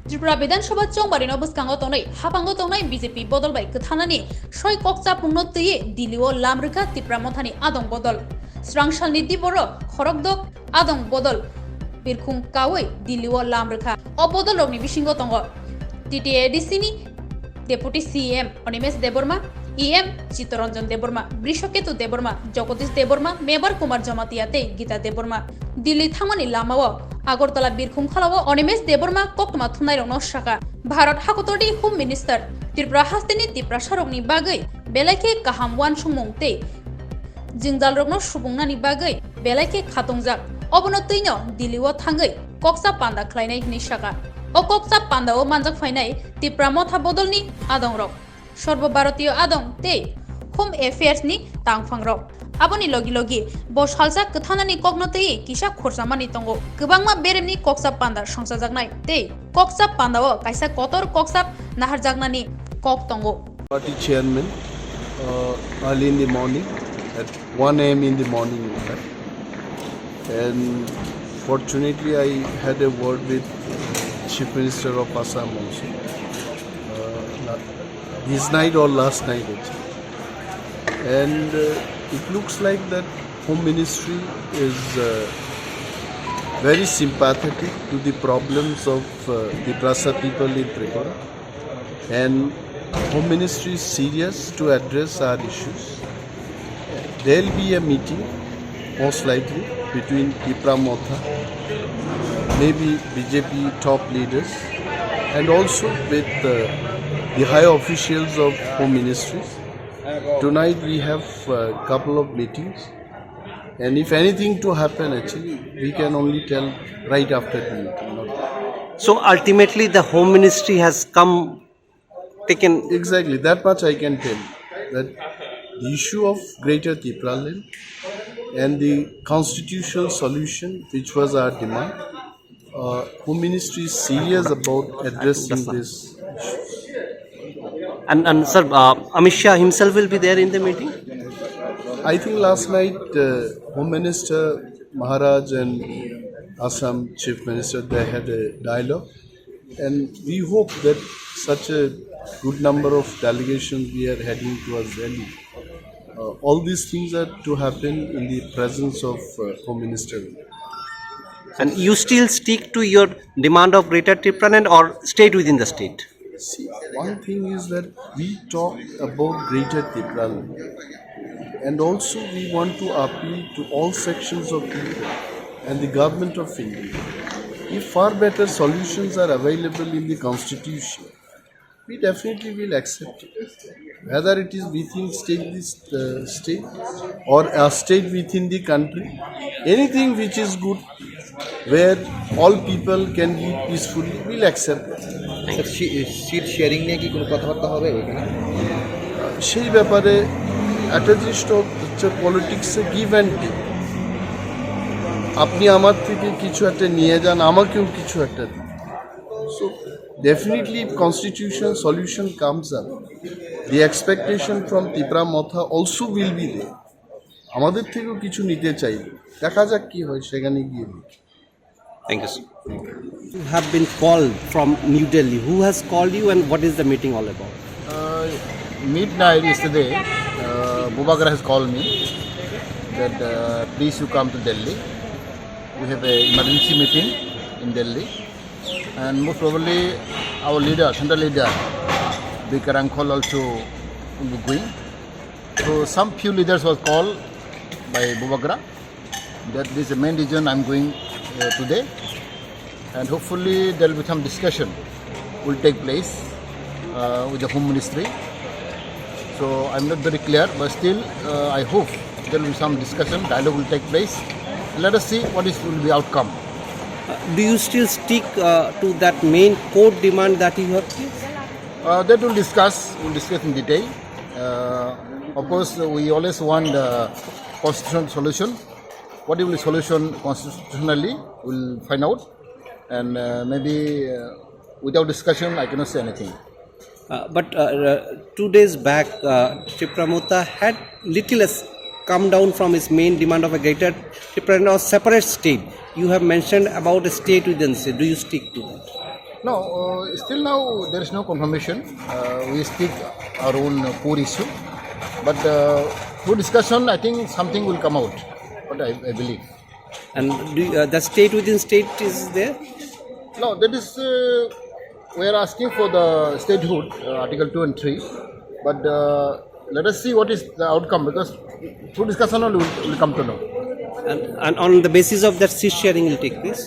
Tripura Vidansabha Chongbarino Buskango Tonai, Hapango Tonai, BJP Bodol by Kathanani, Shoi Koksa Punoti, Delhio Lamrika, Tipra Mothani, Adong Bodol, Strangshal Nidiboro, Horogdok, Adong Bodol, Birkung Kawe, Delhio Lamrika, Obodol of Nibishingo Tongo, TTADCini, Deputy CM, Onimes Deborma, EM, Chitoranjan Deborma, Brishoketu Deborma, Jokotis Deborma, Mebar Kumar Jamatiate, Gita Deborma, Dili Thamani Lamawa, Agortala Birkum Khalawa, Onimes Deborma, Kokma Tunai Noshaka, Bharat Hakotori, Home Minister, Tripura Hastini, Tipra Sharogni Bagai, Belake Kahamwan Shumungte, Jingdalrogno Shubungani Bagai, Belake Katungjak, Obonotino, Delhio Thangkha, Koksa Panda Klainai Nishaka, Okoksa Panda O Manjak Fainai, Tipra Motha Bodolni, Adongrog. Sorbobharotiyo Adong te Home Affairs ni Thangkha Aboni logi logi Bosh halsa Kathanani Kognotei Kisa Khorsamani Tongo Gobangma Beremni Koksa Panda Songsajaknai te Koksa Pandao Kaisa Kotor Koksa Naharjagnani Kok Tongo. Party chairman early in the morning at 1 a.m. in the morning in fact. And fortunately I had a word with Chief Minister of Assam also. This night or last night actually. And it looks like that Home Ministry is very sympathetic to the problems of the Trasa people in Tripura, and Home Ministry is serious to address our issues. There will be a meeting most likely between TIPRA Motha, maybe BJP top leaders, and also with the high officials of Home Ministries. Tonight we have a couple of meetings, and if anything to happen actually we can only tell right after the meeting. So ultimately the Home Ministry has taken... Exactly, that much I can tell, that the issue of Greater Tipraland and the constitutional solution which was our demand, Home Ministry is serious about addressing this issues. And sir, Amit Shah himself will be there in the meeting? I think last night Home Minister Maharaj and Assam Chief Minister, they had a dialogue, and we hope that such a good number of delegations we are heading towards Delhi. All these things are to happen in the presence of Home Minister. And you still stick to your demand of Greater Tipraland or stayed within the state? See, one thing is that we talk about Greater Tipraland, and also we want to appeal to all sections of people and the government of India. If far better solutions are available in the constitution, we definitely will accept it. Whether it is within state or a state within the country, anything which is good, where all people can live peacefully, we'll accept it. Seat sharing নিয়ে কি কোনো কথাবার্তা হবে এখানে? সেই ব্যাপারে একটা জিনিস হচ্ছে পলিটিক্সে গিভ অ্যান্ড টেক। আপনি আমার থেকে কিছু একটা নিয়ে যান, আমাকেও কিছু একটা দিন। So definitely constitution solution comes up, the expectation from Tripura Motha also will be দে। আমাদের থেকেও কিছু নিতে চাইবে, দেখা যাক কি হয় সেখানে গিয়ে। Thank you, sir. You have been called from New Delhi. Who has called you and what is the meeting all about? Midnight yesterday, Bubagra has called me that please you come to Delhi. We have an emergency meeting in Delhi, and most probably our leader, central leader, Bikarangkhol also will be going. So some few leaders was called by Bubagra. That is the main reason I'm going today, and hopefully there will be some discussion will take place with the Home Ministry. So I'm not very clear, but still I hope there will be some discussion, dialogue will take place, and let us see what will be outcome. Do you still stick to that main core demand that you have? That we'll discuss in detail. Of course, we always want constitutional solution. What will the solution constitutionally, we'll find out, and maybe without discussion I cannot say anything. But 2 days back, Tripura Motha had little come down from its main demand of a Greater Tipraland or separate state. You have mentioned about a state within state. Do you stick to that? No, still now there is no confirmation. We speak our own core issue, but through discussion, I think something will come out. What I believe. And the state within state is there? No, that is we are asking for the statehood, Article 2 and 3, but let us see what is the outcome, because through discussion only will come to know. And on the basis of that, seat sharing will take place.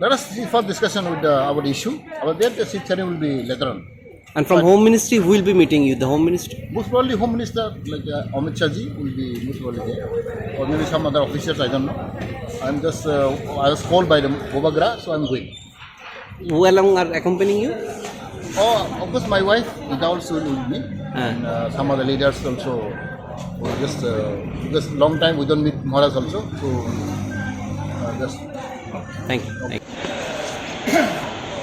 Let us see for discussion with our issue. Our there the seat sharing will be later on. And from Home Ministry, who will be meeting you? The Home Ministry? Most probably Home Minister like Amit Shah ji will be most probably there, or maybe some other officers. I don't know. I'm just I was called by the Bobagra, so I'm going. Who along are accompanying you? Oh, of course, my wife is also with me, and some other leaders also. Just because long time we don't meet Maharaj also, so just. Thank you. Thank you.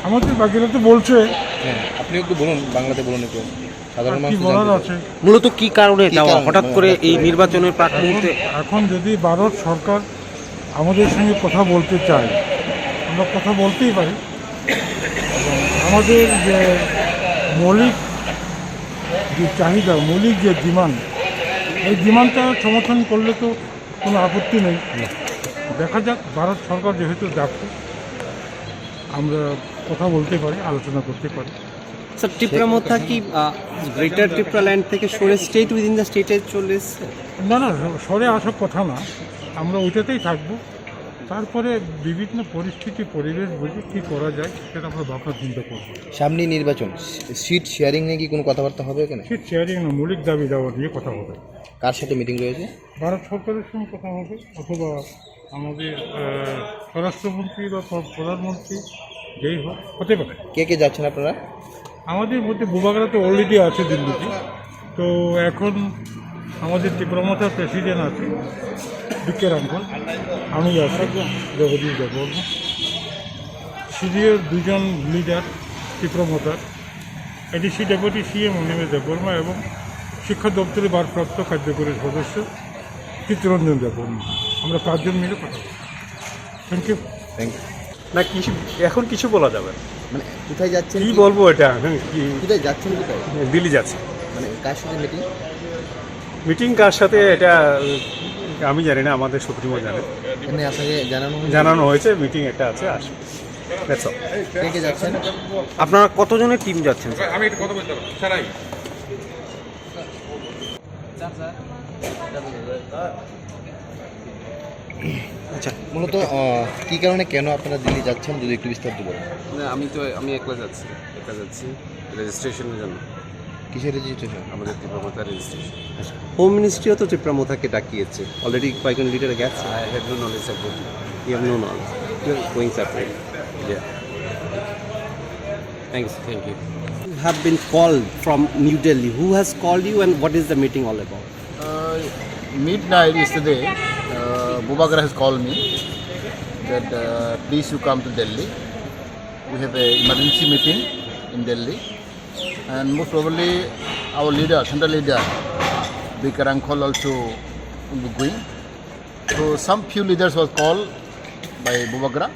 আমাদের বাকিরা তো বলছে হ্যাঁ, আপনি একটু বলুন, বাংলাতে বলুন একটু, সাধারণ কি মানুষ বলার আছে। মূলত কি কারণে এটা কারণে? হঠাৎ করে এই নির্বাচনের প্রাক মুহূর্তে? এখন যদি ভারত সরকার আমাদের সঙ্গে কথা বলতে চায়, আমরা কথা বলতেই পারি। এবং আমাদের যে মৌলিক যে চাহিদা, মৌলিক যে ডিমান্ড, এই ডিমান্ডটা সমর্থন করলে তো কোনো আপত্তি নেই। দেখা যাক, ভারত সরকার যেহেতু ডাকছে, আমরা কথা বলতে পারি, আলোচনা করতে পারি। স্যার, টিপ্রামোথা কি গ্রেটার টিপ্রাল্যান্ড থেকে সরে স্টেট উইদিন দ্য স্টেটে চলে এসছে? না না, সরে আসার কথা না, আমরা ওইটাতেই থাকবো। তারপরে বিভিন্ন পরিস্থিতি, পরিবেশ বুঝে কী করা যায় সেটা আমরা ভাবনা চিন্তা করবো। সামনে নির্বাচন, সিট শেয়ারিং নিয়ে কি কোনো কথাবার্তা হবে এখানে? সিট শেয়ারিং না, মৌলিক দাবি দেওয়া নিয়ে কথা হবে। কার সাথে মিটিং রয়েছে? ভারত সরকারের সঙ্গে কথা হবে, অথবা আমাদের স্বরাষ্ট্রমন্ত্রী বা প্রধানমন্ত্রী, যেই হোক, হতে পারে। কে কে যাচ্ছেন আপনারা? আমাদের মধ্যে বুবাগরা তো অলরেডি আছে দিল্লিতে, তো এখন আমাদের টিপ্রামোথার প্রেসিডেন্ট আছে বিকে রাঙ্কল, আমি আছি, জগদীশ দেববর্মা, সিনিয়র দুজন লিডার টিপ্রামোথার, ADC deputy CM Animesh Debbarma এবং শিক্ষা দপ্তরের ভারপ্রাপ্ত কার্যকরী সদস্য চিত্তরঞ্জন দেববর্মা। আমরা 5 জন মিলে কথা বলি। Thank you. Thank you. না, কিছু এখন কিছু বলা যাবে না। মানে কোথায় যাচ্ছেন? কি বলবো এটা? কি কোথায় যাচ্ছেন? কোথায়? দিল্লি যাচ্ছে। মানে কার সাথে মিটিং? মিটিং কার সাথে এটা আমি জানি না, আমাদের সুপ্রিমো জানে। এমনি আপনাকে জানানো হয়েছে মিটিং একটা আছে, আসবে। That's all. কে কে যাচ্ছেন? আপনারা কতজনের টিম যাচ্ছেন? আচ্ছা, মূলত কী কারণে কেন আপনারা দিল্লি যাচ্ছেন যদি একটু বিস্তারিত বলেন। না, আমি একলা যাচ্ছি রেজিস্ট্রেশনের জন্য। কিসের রেজিস্ট্রেশন? আমাদের তীব্রমতা রেজিস্ট্রেশন। হোম মিনিস্ট্রিও তো টিপ্রামোথাকে ডাকিয়েছে, অলরেডি কয়েকজন লিডার গেছে। I have no knowledge about it. You have no knowledge, you are going separate. Yeah. Thanks. Thank you. You have been called from New Delhi. Who has called you and what is the meeting all about? Midnight yesterday, Bobagra has called me that please you come to Delhi. We have a emergency meeting in Delhi, and most probably our leader, central leader, Bikarankol also will be going. So some few leaders was called by Bobagra.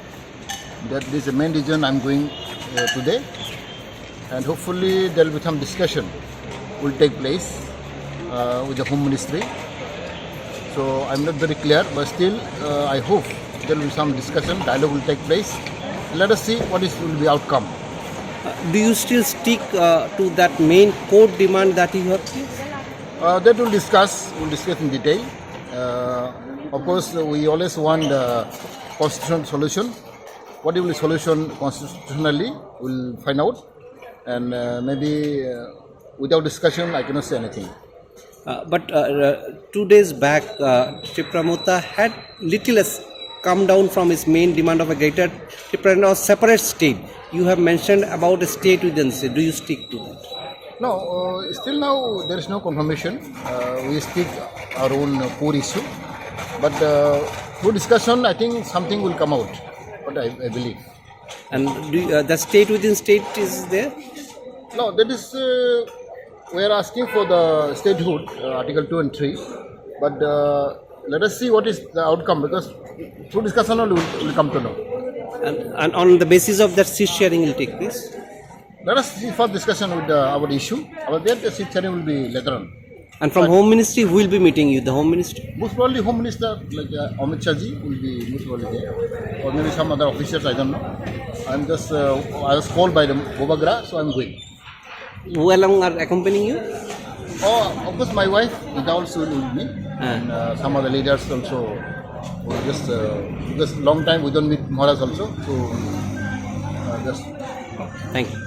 That is the main reason I'm going today, and hopefully there will be some discussion will take place with the Home Ministry. So I'm not very clear, but still I hope there will be some discussion, dialogue will take place. Let us see what will be outcome. Do you still stick to that main core demand that you have? That we'll discuss in detail. Of course, we always want the constitutional solution. What will be solution constitutionally, we'll find out. And maybe without discussion, I cannot say anything. But 2 days back, Tipramotha had little less come down from its main demand of a greater Tipraland or separate state. You have mentioned about a state within state. Do you stick to that? No, still now there is no confirmation. We speak our own core issue, but through discussion, I think something will come out. What I believe. And the state within state is there? No, that is we are asking for the statehood, Article 2 and 3, but let us see what is the outcome, because through discussion only will come to know. And on the basis of that, seat sharing will take place. Let us see for discussion with our issue. Our there the seat sharing will be later on. And from Home Ministry, who will be meeting you? The Home Ministry? Most probably Home Minister like Amit Shah ji will be most probably there, or maybe some other officers. I don't know. I'm just I was called by the Bobagra, so I'm going. Who along are accompanying you? Oh, of course, my wife is also with me, and some other leaders also. Just because long time we don't meet Maharaj also, so just. Thank you.